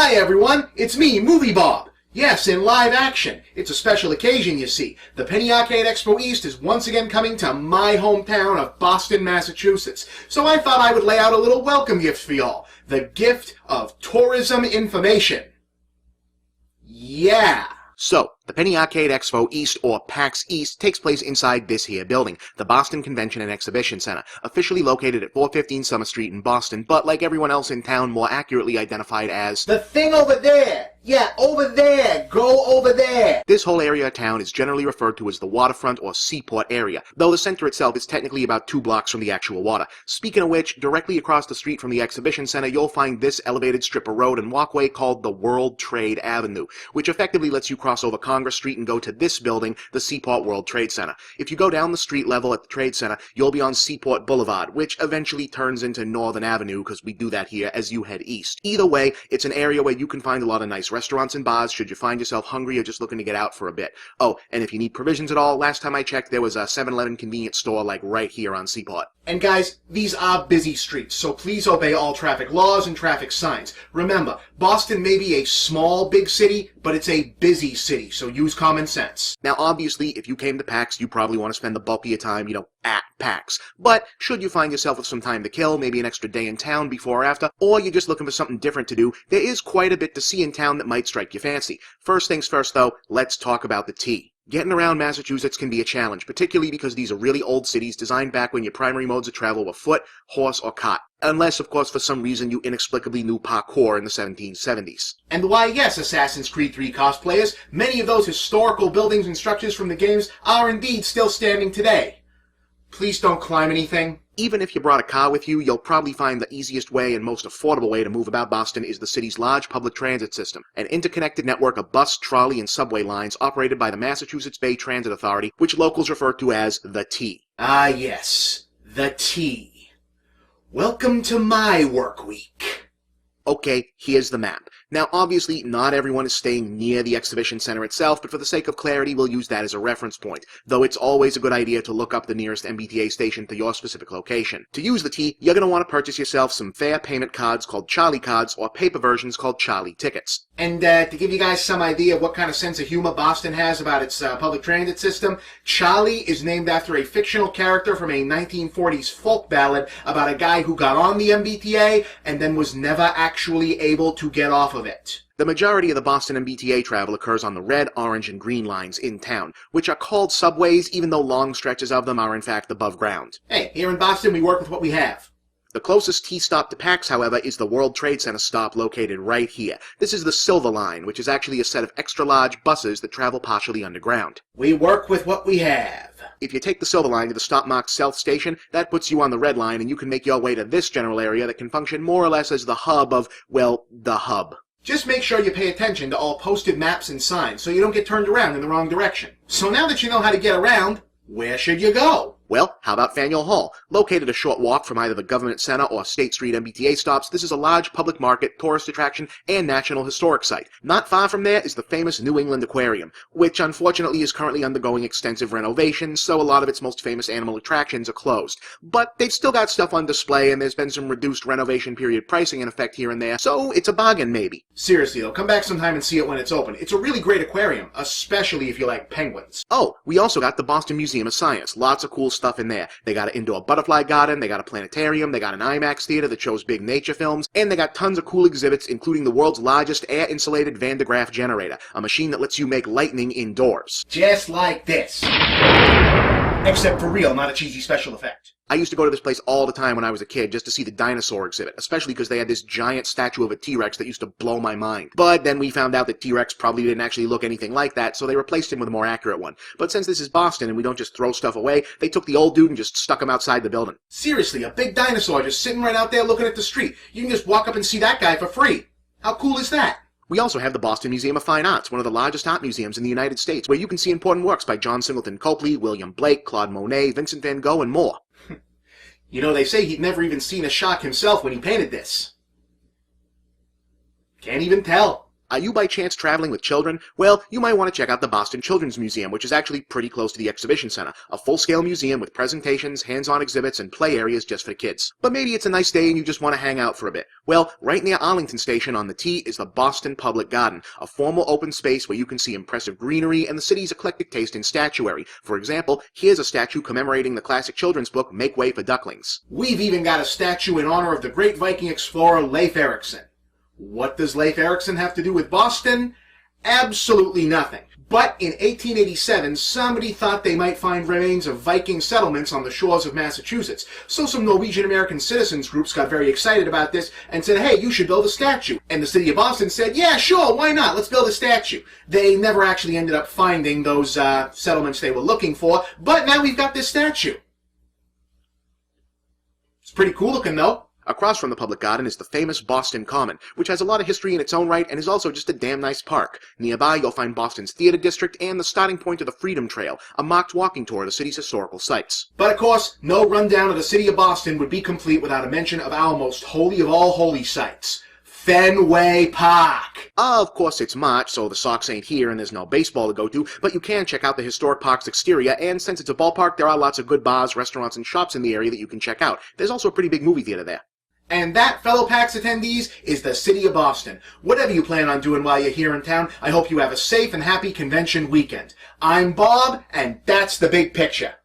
Hi everyone, it's me, MovieBob. Yes, in live action. It's a special occasion, you see. The Penny Arcade Expo East is once again coming to my hometown of Boston, Massachusetts. So I thought I would lay out a little welcome gift for y'all. The gift of tourism information. Yeah. So, the Penny Arcade Expo East, or PAX East, takes place inside this here building, the Boston Convention and Exhibition Center, officially located at 415 Summer Street in Boston, but like everyone else in town, more accurately identified as the thing over there. Yeah, over there. Go over there. This whole area of town is generally referred to as the waterfront or Seaport area, though the center itself is technically about 2 blocks from the actual water. Speaking of which, directly across the street from the exhibition center, you'll find this elevated strip of road and walkway called the World Trade Avenue, which effectively lets you cross over Congress Street and go to this building, the Seaport World Trade Center. If you go down the street level at the Trade Center, you'll be on Seaport Boulevard, which eventually turns into Northern Avenue, because we do that here as you head east. Either way, it's an area where you can find a lot of nice restaurants and bars should you find yourself hungry or just looking to get out for a bit. Oh, and if you need provisions at all, last time I checked, there was a 7-Eleven convenience store like right here on Seaport. And guys, these are busy streets, so please obey all traffic laws and traffic signs. Remember, Boston may be a small, big city, but it's a busy city, so use common sense. Now, obviously, if you came to PAX, you probably want to spend the bulk of your time, at PAX. But should you find yourself with some time to kill, maybe an extra day in town before or after, or you're just looking for something different to do, there is quite a bit to see in town that might strike your fancy. First things first, though, let's talk about the tea. Getting around Massachusetts can be a challenge, particularly because these are really old cities designed back when your primary modes of travel were foot, horse, or cot. Unless, of course, for some reason you inexplicably knew parkour in the 1770s. And why, yes, Assassin's Creed 3 cosplayers, many of those historical buildings and structures from the games are indeed still standing today. Please don't climb anything. Even if you brought a car with you, you'll probably find the easiest way and most affordable way to move about Boston is the city's large public transit system, an interconnected network of bus, trolley, and subway lines operated by the Massachusetts Bay Transit Authority, which locals refer to as the T. Ah, yes, the T. Welcome to my work week. Okay, here's the map. Now, obviously, not everyone is staying near the exhibition center itself, but for the sake of clarity, we'll use that as a reference point, though it's always a good idea to look up the nearest MBTA station to your specific location. To use the T, you're going to want to purchase yourself some fare payment cards called Charlie cards, or paper versions called Charlie tickets. And to give you guys some idea of what kind of sense of humor Boston has about its public transit system, Charlie is named after a fictional character from a 1940s folk ballad about a guy who got on the MBTA and then was never actually able to get off of it. The majority of the Boston MBTA travel occurs on the red, orange, and green lines in town, which are called subways even though long stretches of them are in fact above ground. Hey, here in Boston we work with what we have. The closest T stop to PAX, however, is the World Trade Center stop located right here. This is the Silver Line, which is actually a set of extra-large buses that travel partially underground. We work with what we have. If you take the Silver Line to the stop marked South Station, that puts you on the Red Line, and you can make your way to this general area that can function more or less as the hub of, well, the hub. Just make sure you pay attention to all posted maps and signs so you don't get turned around in the wrong direction. So now that you know how to get around, where should you go? Well, how about Fanueil Hall? Located a short walk from either the Government Center or State Street MBTA stops, this is a large public market, tourist attraction, and National Historic Site. Not far from there is the famous New England Aquarium, which unfortunately is currently undergoing extensive renovations, so a lot of its most famous animal attractions are closed. But they've still got stuff on display, and there's been some reduced renovation period pricing in effect here and there, so it's a bargain maybe. Seriously though, come back sometime and see it when it's open. It's a really great aquarium, especially if you like penguins. Oh, we also got the Boston Museum of Science. Lots of cool stuff in there. They got an indoor butterfly garden, they got a planetarium, they got an IMAX theater that shows big nature films, and they got tons of cool exhibits, including the world's largest air-insulated Van de Graaff generator, a machine that lets you make lightning indoors. Just like this. Except for real, not a cheesy special effect. I used to go to this place all the time when I was a kid just to see the dinosaur exhibit, especially because they had this giant statue of a T-Rex that used to blow my mind. But then we found out that T-Rex probably didn't actually look anything like that, so they replaced him with a more accurate one. But since this is Boston and we don't just throw stuff away, they took the old dude and just stuck him outside the building. Seriously, a big dinosaur just sitting right out there looking at the street. You can just walk up and see that guy for free. How cool is that? We also have the Boston Museum of Fine Arts, one of the largest art museums in the United States, where you can see important works by John Singleton Copley, William Blake, Claude Monet, Vincent van Gogh, and more. You know, they say he'd never even seen a shark himself when he painted this. Can't even tell. Are you by chance traveling with children? Well, you might want to check out the Boston Children's Museum, which is actually pretty close to the exhibition center. A full-scale museum with presentations, hands-on exhibits, and play areas just for kids. But maybe it's a nice day and you just want to hang out for a bit. Well, right near Arlington Station on the T is the Boston Public Garden, a formal open space where you can see impressive greenery and the city's eclectic taste in statuary. For example, here's a statue commemorating the classic children's book Make Way for Ducklings. We've even got a statue in honor of the great Viking explorer Leif Erikson. What does Leif Erikson have to do with Boston? Absolutely nothing. But in 1887, somebody thought they might find remains of Viking settlements on the shores of Massachusetts. So some Norwegian-American citizens groups got very excited about this and said, hey, you should build a statue. And the city of Boston said, yeah, sure, why not? Let's build a statue. They never actually ended up finding those settlements they were looking for, but now we've got this statue. It's pretty cool looking, though. Across from the public garden is the famous Boston Common, which has a lot of history in its own right and is also just a damn nice park. Nearby, you'll find Boston's Theater District and the starting point of the Freedom Trail, a marked walking tour of the city's historical sites. But of course, no rundown of the city of Boston would be complete without a mention of our most holy of all holy sites, Fenway Park. Of course, it's March, so the Sox ain't here and there's no baseball to go to, but you can check out the historic park's exterior, and since it's a ballpark, there are lots of good bars, restaurants, and shops in the area that you can check out. There's also a pretty big movie theater there. And that, fellow PAX attendees, is the city of Boston. Whatever you plan on doing while you're here in town, I hope you have a safe and happy convention weekend. I'm Bob, and that's the big picture.